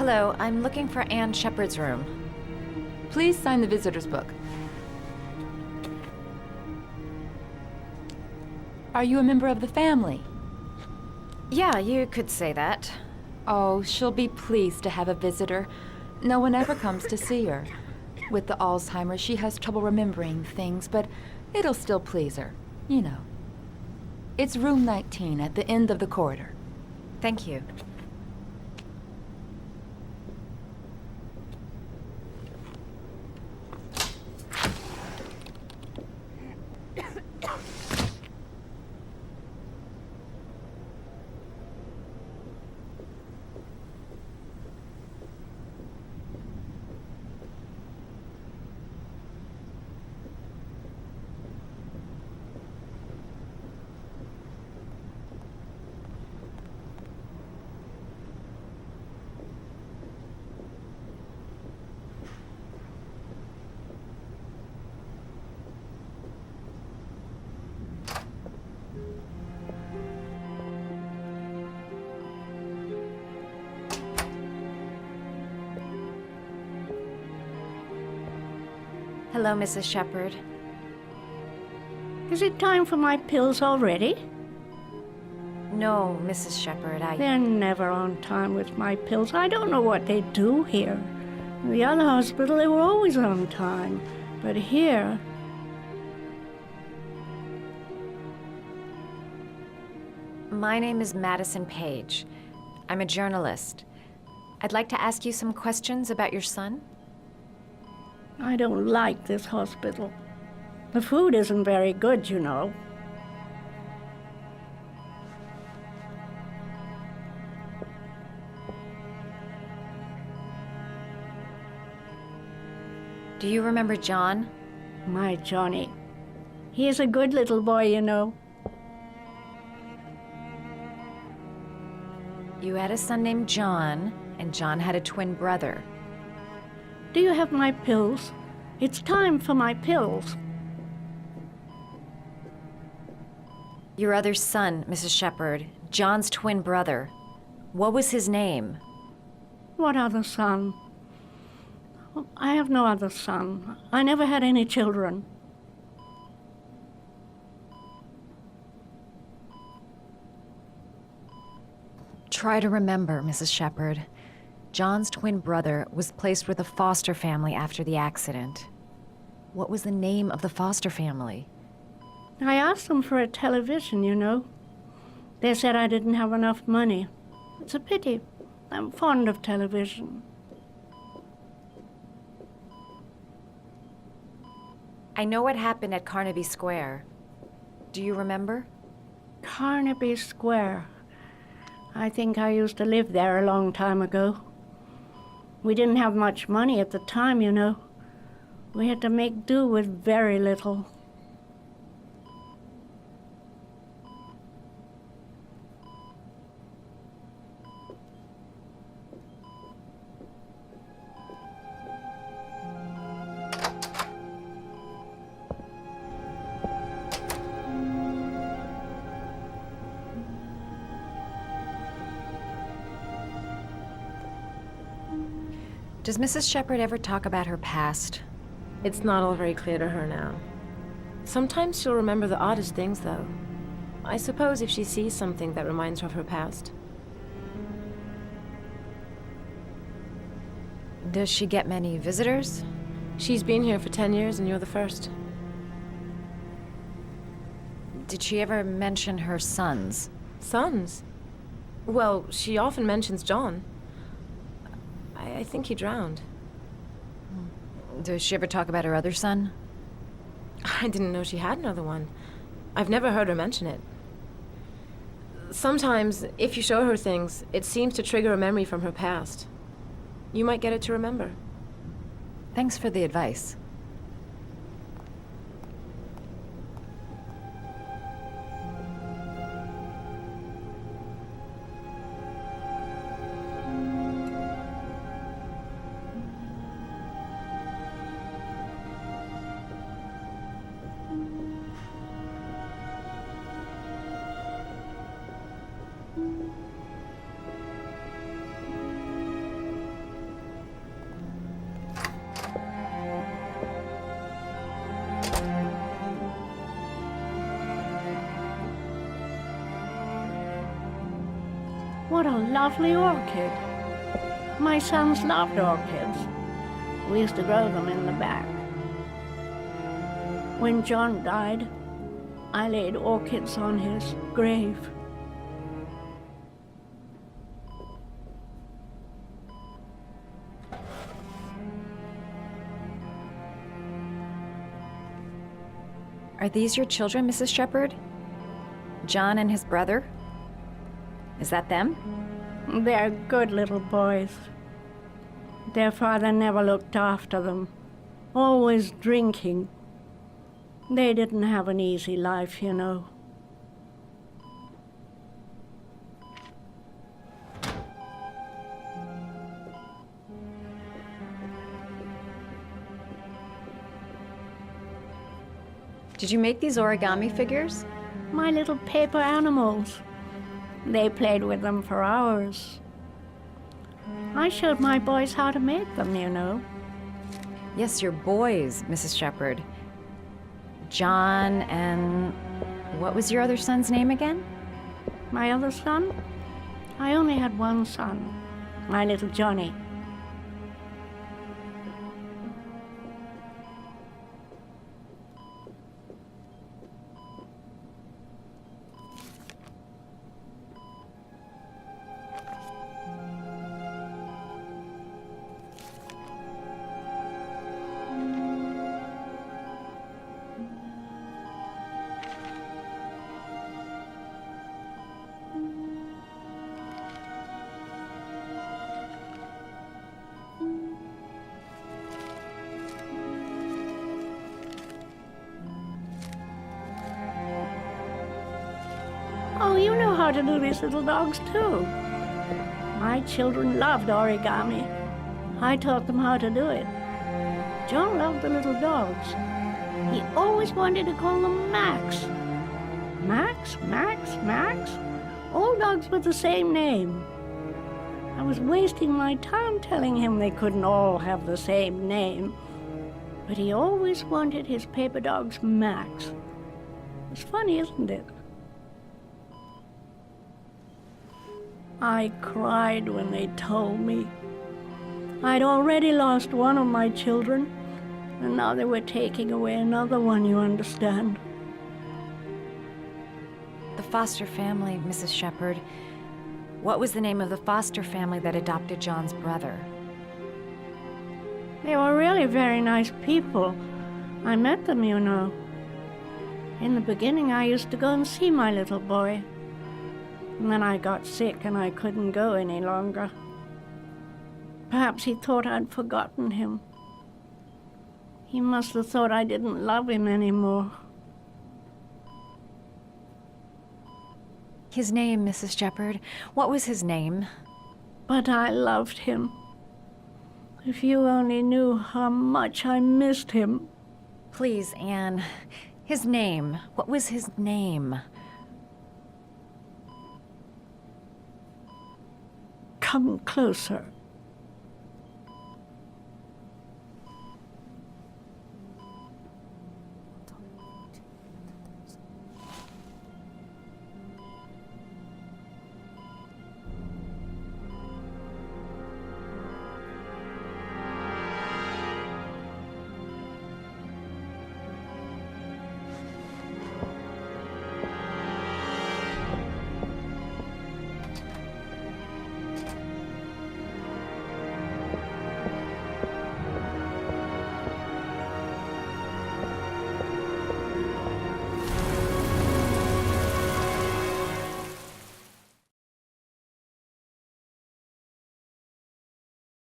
Hello, I'm looking for Anne Shepard's room. Please sign the visitor's book. Are you a member of the family? Yeah, you could say that. Oh, she'll be pleased to have a visitor. No one ever comes to see her. With the Alzheimer's, she has trouble remembering things, but it'll still please her, you know. It's room 19 at the end of the corridor. Thank you. Hello, Mrs. Shepard. Is it time for my pills already? No, Mrs. Shepard, They're never on time with my pills. I don't know what they do here. In the other hospital, they were always on time. But here... My name is Madison Page. I'm a journalist. I'd like to ask you some questions about your son. I don't like this hospital. The food isn't very good, you know. Do you remember John? My Johnny. He is a good little boy, you know. You had a son named John, and John had a twin brother. Do you have my pills? It's time for my pills. Your other son, Mrs. Shepard, John's twin brother. What was his name? What other son? I have no other son. I never had any children. Try to remember, Mrs. Shepard. John's twin brother was placed with a foster family after the accident. What was the name of the foster family? I asked them for a television, you know. They said I didn't have enough money. It's a pity. I'm fond of television. I know what happened at Carnaby Square. Do you remember? Carnaby Square. I think I used to live there a long time ago. We didn't have much money at the time, you know. We had to make do with very little. Does Mrs. Shepard ever talk about her past? It's not all very clear to her now. Sometimes she'll remember the oddest things, though. I suppose if she sees something that reminds her of her past. Does she get many visitors? She's been here for 10 years and you're the first. Did she ever mention her sons? Sons? Well, she often mentions John. I think he drowned. Does she ever talk about her other son? I didn't know she had another one. I've never heard her mention it. Sometimes, if you show her things, it seems to trigger a memory from her past. You might get it to remember. Thanks for the advice. What a lovely orchid. My sons loved orchids. We used to grow them in the back. When John died, I laid orchids on his grave. Are these your children, Mrs. Shepherd? John and his brother? Is that them? They're good little boys. Their father never looked after them, always drinking. They didn't have an easy life, you know. Did you make these origami figures? My little paper animals. They played with them for hours. I showed my boys how to make them, you know. Yes, your boys, Mrs. Shepherd. John and... what was your other son's name again? My other son? I only had one son, my little Johnny. Oh, you know how to do these little dogs, too. My children loved origami. I taught them how to do it. John loved the little dogs. He always wanted to call them Max. Max, Max, Max? All dogs with the same name. I was wasting my time telling him they couldn't all have the same name. But he always wanted his paper dogs Max. It's funny, isn't it? I cried when they told me. I'd already lost one of my children, and now they were taking away another one, you understand. The foster family, Mrs. Shepherd. What was the name of the foster family that adopted John's brother? They were really very nice people. I met them, you know. In the beginning, I used to go and see my little boy. And then I got sick and I couldn't go any longer. Perhaps he thought I'd forgotten him. He must have thought I didn't love him anymore. His name, Mrs. Shepherd. What was his name? But I loved him. If you only knew how much I missed him. Please, Anne. His name. What was his name? Come closer.